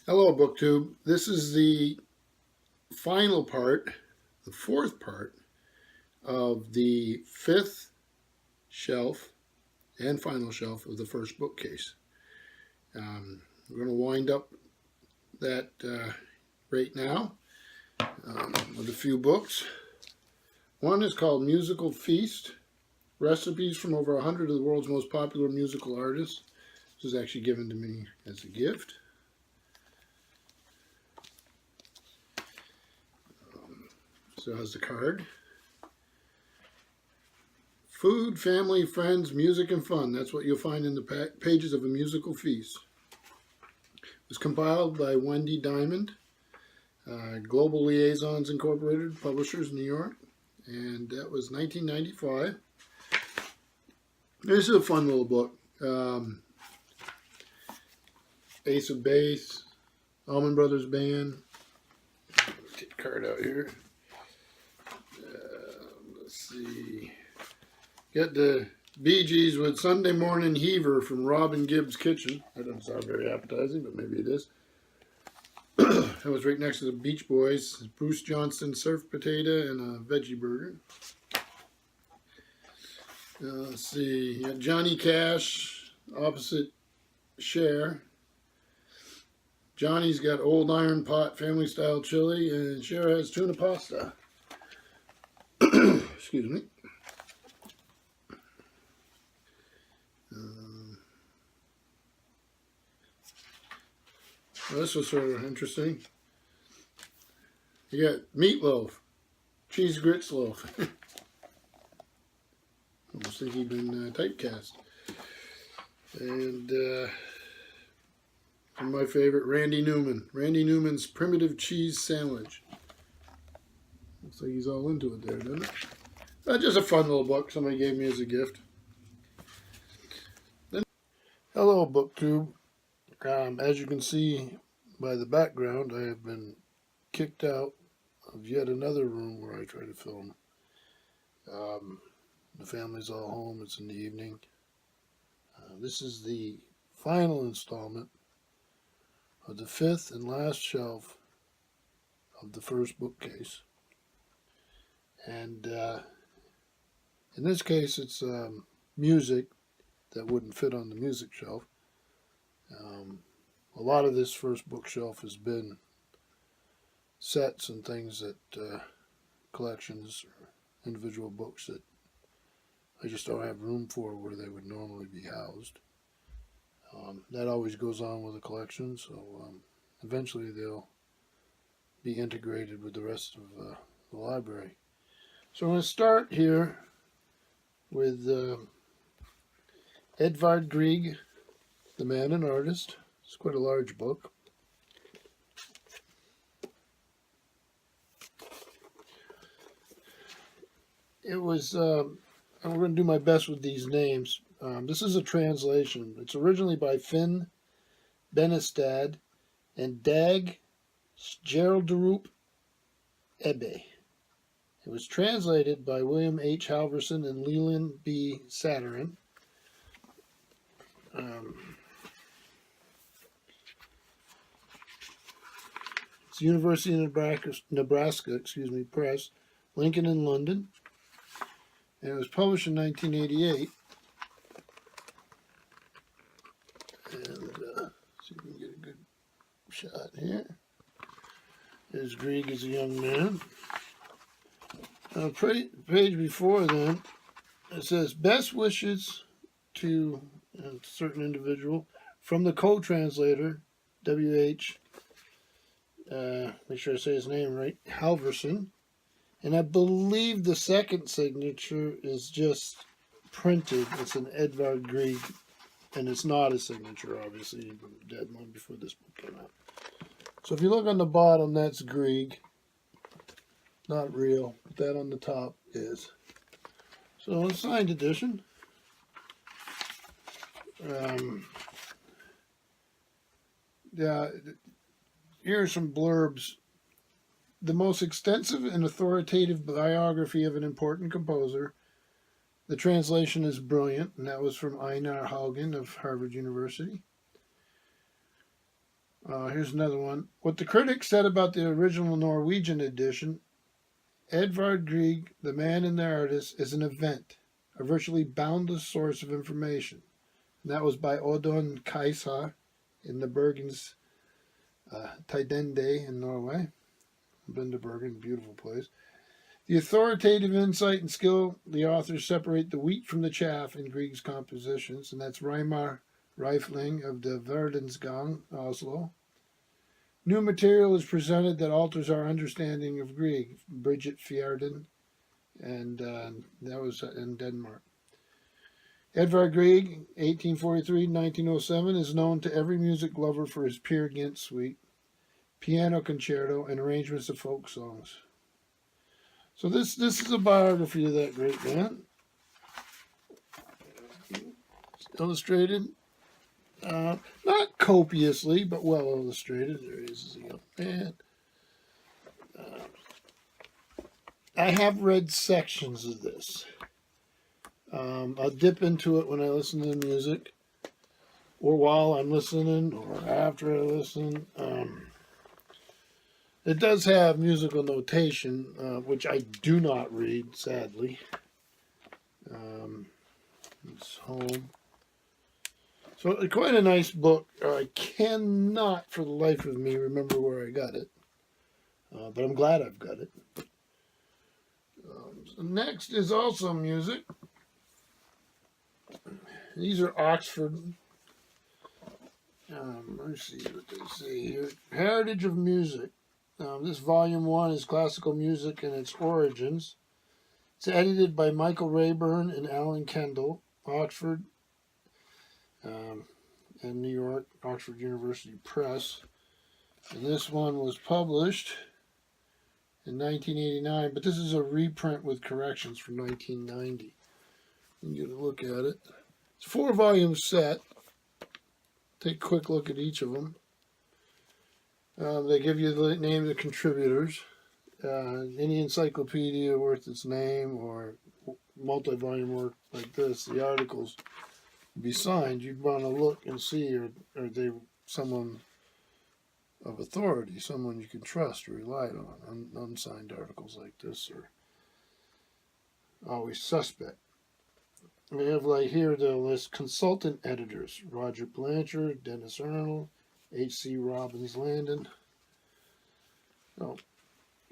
Hello, BookTube. This is the final part, the fourth part of the fifth shelf and final shelf of the first bookcase. We're going to wind up that right now with a few books. One is called Musical Feast, Recipes from over 100 of the world's most popular musical artists. This was actually given to me as a gift. So has the card. Food, family, friends, music, and fun. That's what you'll find in the pages of A Musical Feast. It was compiled by Wendy Diamond, Global Liaisons Incorporated, publishers, New York. And that was 1995. This is a fun little book. Ace of Base, Allman Brothers Band. Get the card out here. Let's see. Got the Bee Gees with Sunday Morning Heaver from Robin Gibb's Kitchen. That doesn't sound very appetizing, but maybe it is. That was right next to the Beach Boys. Bruce Johnston Surf Potato and a Veggie Burger. Let's see. You got Johnny Cash opposite Cher. Johnny's got Old Iron Pot Family Style Chili, and Cher has tuna pasta. Excuse me. Well, this was sort of interesting. You got meatloaf, cheese grits loaf. Almost think he'd been typecast. And my favorite, Randy Newman. Randy Newman's Primitive Cheese Sandwich. Looks like he's all into it there, doesn't it? Just a fun little book somebody gave me as a gift. Hello, BookTube. As you can see by the background, I have been kicked out of yet another room where I try to film. The family's all home. It's in the evening. This is the final installment of the fifth and last shelf of the first bookcase. And in this case, it's music that wouldn't fit on the music shelf. A lot of this first bookshelf has been sets and things that collections or individual books that I just don't have room for where they would normally be housed. That always goes on with a collection, so eventually they'll be integrated with the rest of the library. So I'm going to start here with Edvard Grieg, The Man and Artist. It's quite a large book. It was, I'm going to do my best with these names. This is a translation. It's originally by Finn Benestad and Dag Geralderup Ebbe. It was translated by William H. Halverson and Leland B. Satarin. It's University of Nebraska, Press, Lincoln in London. And it was published in 1988. And see if we can get a good shot here. There's Grieg as a young man. Page before then, it says, best wishes to a certain individual from the co-translator, W.H., make sure I say his name right, Halverson. And I believe the second signature is just printed. It's an Edvard Grieg, and it's not a signature, obviously. He was dead long before this book came out. So if you look on the bottom, that's Grieg. Not real, but that on the top is. So a signed edition. Yeah, here are some blurbs. The most extensive and authoritative biography of an important composer. The translation is brilliant, and that was from Einar Haugen of Harvard University. Here's another one. What the critics said about the original Norwegian edition, Edvard Grieg, the man and the artist, is an event, a virtually boundless source of information. And that was by Odon Kajsa in the Bergens Tidende in Norway. I've been to Bergen, beautiful place. The authoritative insight and skill the authors separate the wheat from the chaff in Grieg's compositions, and that's Reimar Reifling of the Verdensgang, Oslo. New material is presented that alters our understanding of Grieg, Bridget Fjerden, and that was in Denmark. Edvard Grieg, 1843-1907, is known to every music lover for his Peer Gynt suite, piano concerto, and arrangements of folk songs. So this is a biography of that great man. It's illustrated, not copiously, but well illustrated. There he is, a young man. I have read sections of this. I'll dip into it when I listen to the music, or while I'm listening, or after I listen. It does have musical notation, which I do not read, sadly. It's home. So, quite a nice book. I cannot, for the life of me, remember where I got it. But I'm glad I've got it. So next is also music. These are Oxford. Let's see what they say here. Heritage of Music. This volume 1 is classical music and its origins. It's edited by Michael Rayburn and Alan Kendall, Oxford, and New York, Oxford University Press. And this one was published in 1989, but this is a reprint with corrections from 1990. You can get a look at it. It's a 4-volume set. Take a quick look at each of them. They give you the name of the contributors. Any encyclopedia worth its name or multi-volume work like this, the articles would be signed. You'd want to look and see, are they someone of authority, someone you can trust or rely on. Unsigned articles like this are always suspect. We have like here the list consultant editors: Roger Blanchard, Dennis Arnold, H.C. Robbins Landon. So,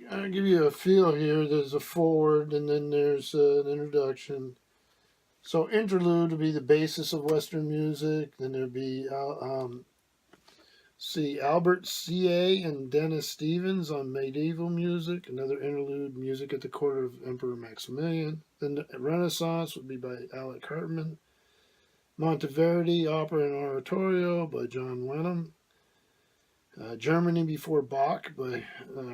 I'll give you a feel here. There's a foreword, and then there's an introduction. So, interlude would be the basis of Western music. Then there'd be Albert C.A. and Dennis Stevens on medieval music. Another interlude, music at the court of Emperor Maximilian. Then the Renaissance would be by Alec Hartman. Monteverdi, Opera and Oratorio by John Wenham. Germany Before Bach by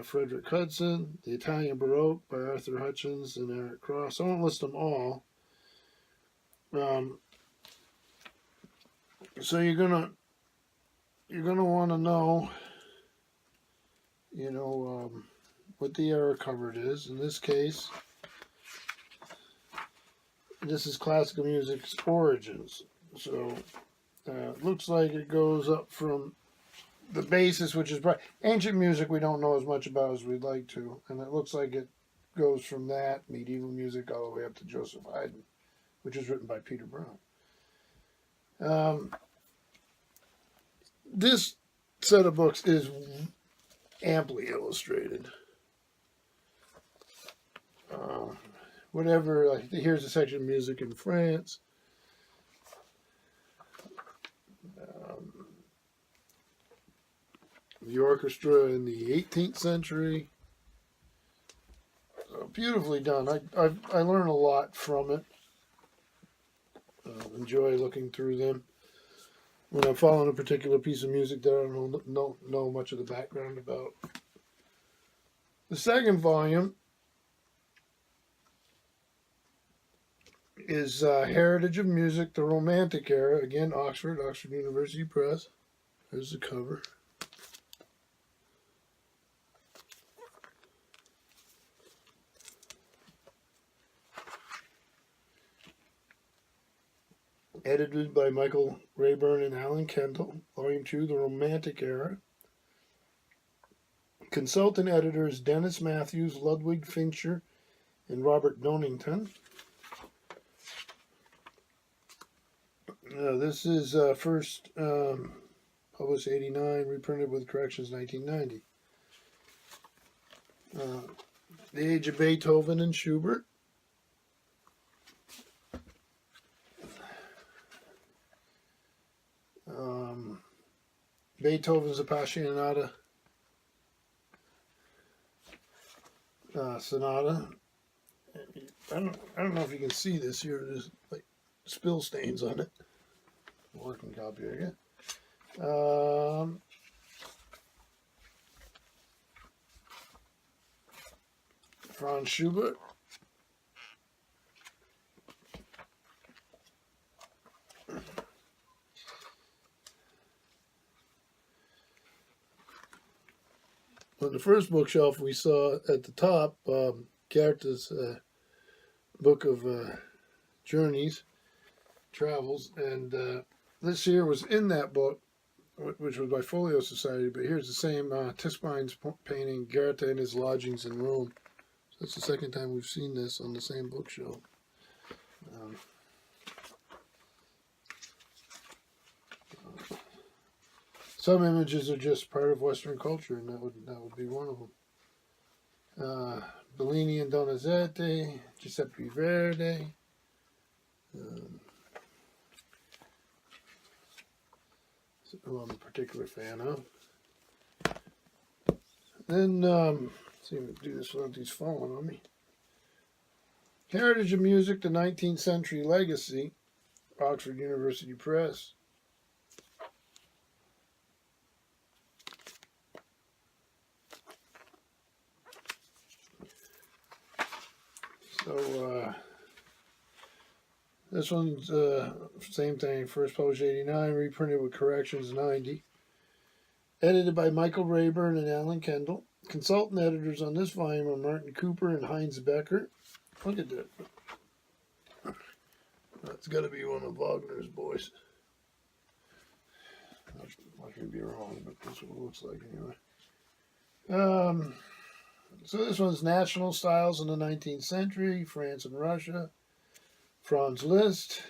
Frederick Hudson. The Italian Baroque by Arthur Hutchins and Eric Cross. I won't list them all. So you're gonna want to know, what the era covered is. In this case, this is classical music's origins. So it looks like it goes up from the basis, which is ancient music we don't know as much about as we'd like to. And it looks like it goes from that, medieval music, all the way up to Joseph Haydn, which is written by Peter Brown. This set of books is amply illustrated. Here's a section of music in France. The orchestra in the 18th century. Beautifully done. I learn a lot from it. Enjoy looking through them. When I'm following a particular piece of music that I don't know much of the background about. The second volume is Heritage of Music, the Romantic Era. Again, Oxford University Press. There's the cover. Edited by Michael Rayburn and Alan Kendall. Volume 2, The Romantic Era. Consultant editors Dennis Matthews, Ludwig Fincher, and Robert Donington. This is first published 89, reprinted with corrections 1990. The Age of Beethoven and Schubert. Beethoven's Appassionata Sonata. I don't know if you can see this here. There's like spill stains on it. Working copy again. Franz Schubert. On the first bookshelf we saw at the top, Goethe's book of journeys, travels, and this here was in that book, which was by Folio Society, but here's the same Tischbein's painting, Goethe in his lodgings in Rome. So that's the second time we've seen this on the same bookshelf. Some images are just part of Western culture, and that would be one of them. Bellini and Donizetti, Giuseppe Verdi. Who I'm a particular fan of. Then, let's see if we can do this without these falling on me. Heritage of Music, the 19th Century Legacy, Oxford University Press. So, this one's same thing, first published 89, reprinted with corrections 90. Edited by Michael Rayburn and Alan Kendall. Consultant editors on this volume are Martin Cooper and Heinz Becker. Look at that. That's got to be one of Wagner's boys. I could be wrong, but that's what it looks like anyway. So this one's National Styles in the 19th Century, France and Russia. Franz Liszt,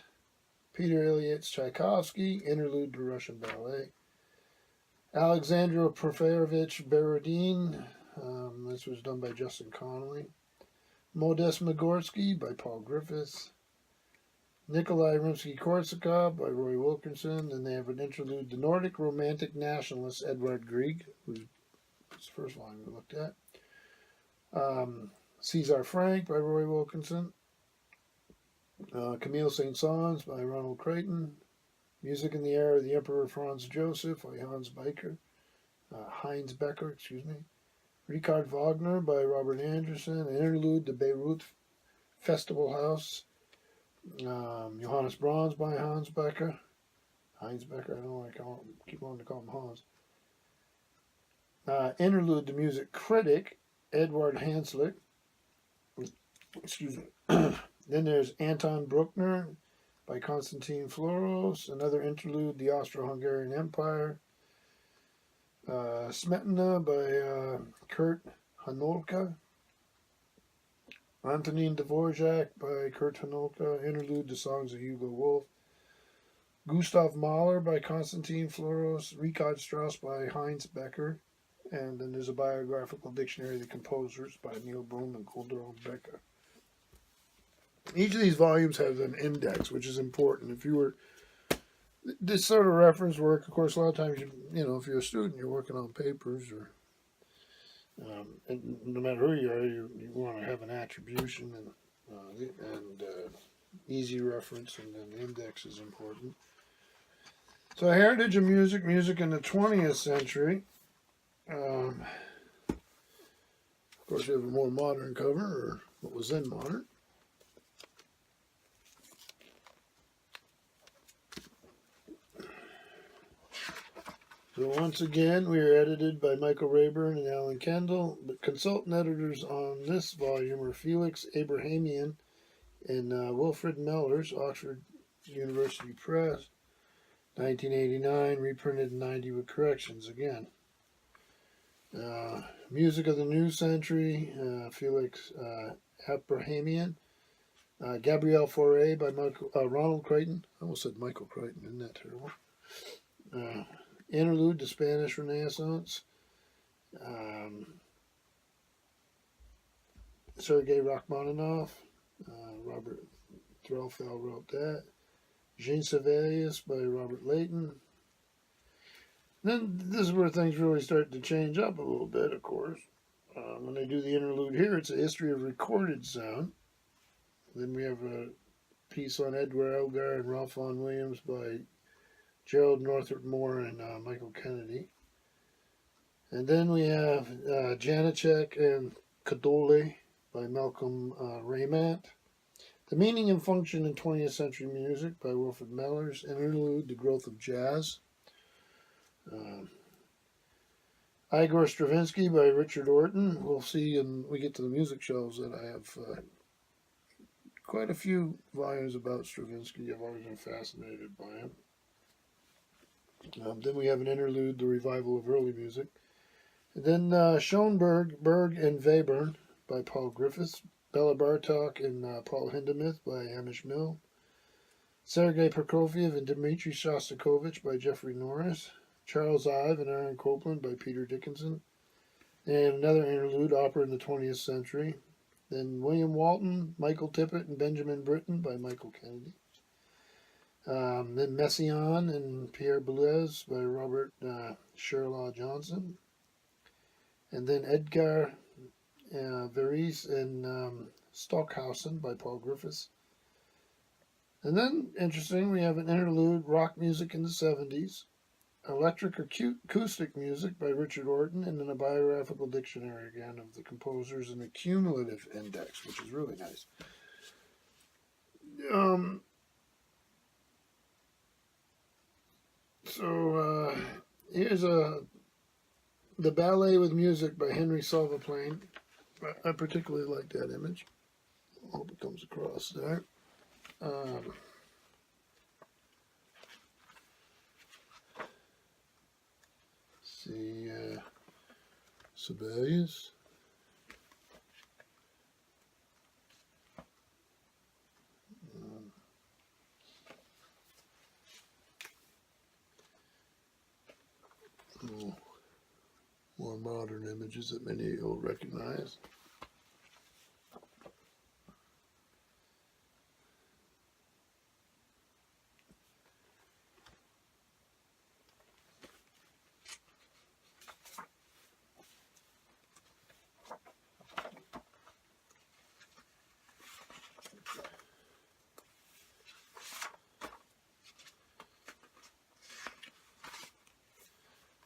Peter Ilyich Tchaikovsky, Interlude to Russian Ballet. Alexandra Porfiryevich Borodin, this was done by Justin Connolly. Modest Migorsky by Paul Griffiths. Nikolai Rimsky-Korsakov by Roy Wilkinson. And they have an interlude, The Nordic Romantic Nationalist, Edvard Grieg, who's the first volume we looked at. César Frank by Roy Wilkinson. Camille Saint-Saëns by Ronald Creighton. Music in the Air of the Emperor Franz Joseph by Heinz Becker. Richard Wagner by Robert Anderson. An interlude, The Beirut Festival House. Johannes Brahms by Heinz Becker. I don't know why I keep wanting to call him Hans. Interlude, The Music Critic, Edward Hanslick. Then there's Anton Bruckner by Konstantin Floros. Another interlude, The Austro-Hungarian Empire. Smetana by Kurt Hanolka. Antonin Dvorak by Kurt Hanolka. Interlude, The Songs of Hugo Wolf. Gustav Mahler by Konstantin Floros. Richard Strauss by Heinz Becker. And then there's a biographical dictionary of the composers by Neil Bohm and Calderon Becker. Each of these volumes has an index, which is important. If you were this sort of reference work, of course, a lot of times you know if you're a student, you're working on papers, or and no matter who you are, you want to have an attribution and easy reference, and then the index is important. So, Heritage of Music, music in the 20th century. Of course, we have a more modern cover, or what was then modern. So once again, we are edited by Michael Rayburn and Alan Kendall, but consultant editors on this volume are Felix Abrahamian and Wilfred Mellors, Oxford University Press, 1989, reprinted in 90 with corrections again. Music of the New Century, Felix Abrahamian. Gabrielle Fauré by Ronald Crichton. I almost said Michael Crichton, isn't that terrible? Interlude to Spanish Renaissance. Sergei Rachmaninoff. Robert Threlfall wrote that. Jean Sibelius by Robert Leighton. Then this is where things really start to change up a little bit, of course. When they do the interlude here, it's a history of recorded sound. Then we have a piece on Edward Elgar and Ralph Vaughan Williams by Gerald Northrop Moore and Michael Kennedy. And then we have Janacek and Kadole by Malcolm Raymant. The Meaning and Function in 20th Century Music by Wilfred Mellors. Interlude, The Growth of Jazz. Igor Stravinsky by Richard Orton. We'll see when we get to the music shelves that I have quite a few volumes about Stravinsky. I've always been fascinated by him. Then we have an interlude, The Revival of Early Music. And then Schoenberg, Berg, and Webern by Paul Griffiths. Bela Bartok and Paul Hindemith by Hamish Mill. Sergei Prokofiev and Dmitri Shostakovich by Jeffrey Norris. Charles Ive and Aaron Copland by Peter Dickinson. And another interlude, Opera in the 20th Century. Then William Walton, Michael Tippett, and Benjamin Britten by Michael Kennedy. Then Messiaen and Pierre Boulez by Robert Sherlaw Johnson. And then Edgar Varese and Stockhausen by Paul Griffiths. And then, interesting, we have an interlude, Rock Music in the 70s. Electric Acoustic Music by Richard Orton, and then a biographical dictionary again of the composers and a cumulative index, which is really nice. Here's The Ballet with Music by Henry Salvaplane. I particularly like that image. I hope it comes across there. See, Sibelius. More modern images that many of you will recognize.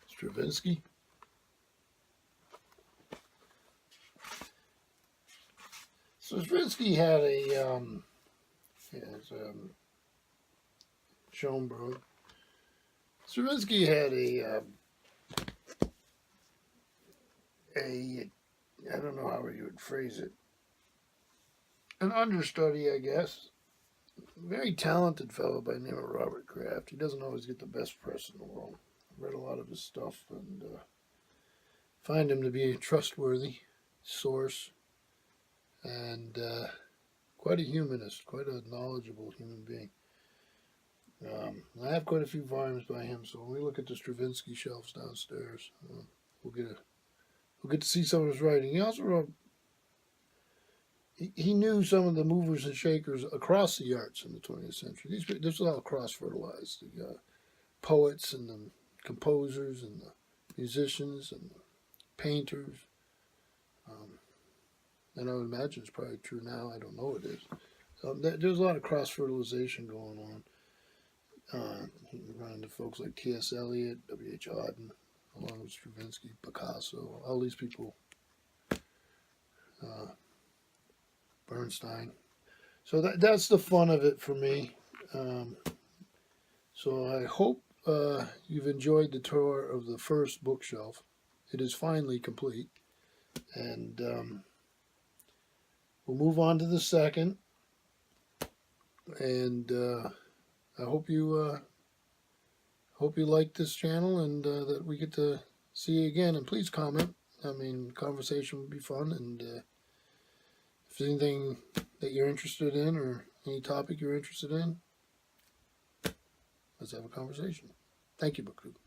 Stravinsky. Stravinsky had a Schoenberg. Stravinsky had a I don't know how you would phrase it, an understudy, I guess. Very talented fellow by the name of Robert Kraft. He doesn't always get the best press in the world. I've read a lot of his stuff and find him to be a trustworthy source and quite a humanist, quite a knowledgeable human being. I have quite a few volumes by him, so when we look at the Stravinsky shelves downstairs, we'll get to see some of his writing. He also wrote. He knew some of the movers and shakers across the arts in the 20th century. This was all cross-fertilized. The poets and the composers and the musicians and the painters. And I would imagine it's probably true now. I don't know what it is. So there's a lot of cross-fertilization going on. He ran into folks like T.S. Eliot, W.H. Auden, along with Stravinsky, Picasso, all these people. Bernstein. So that's the fun of it for me. So I hope you've enjoyed the tour of the first bookshelf. It is finally complete. And we'll move on to the second. And I hope you like this channel and that we get to see you again. And please comment I mean, conversation would be fun, and if there's anything that you're interested in or any topic you're interested in, let's have a conversation. Thank you, Book Group.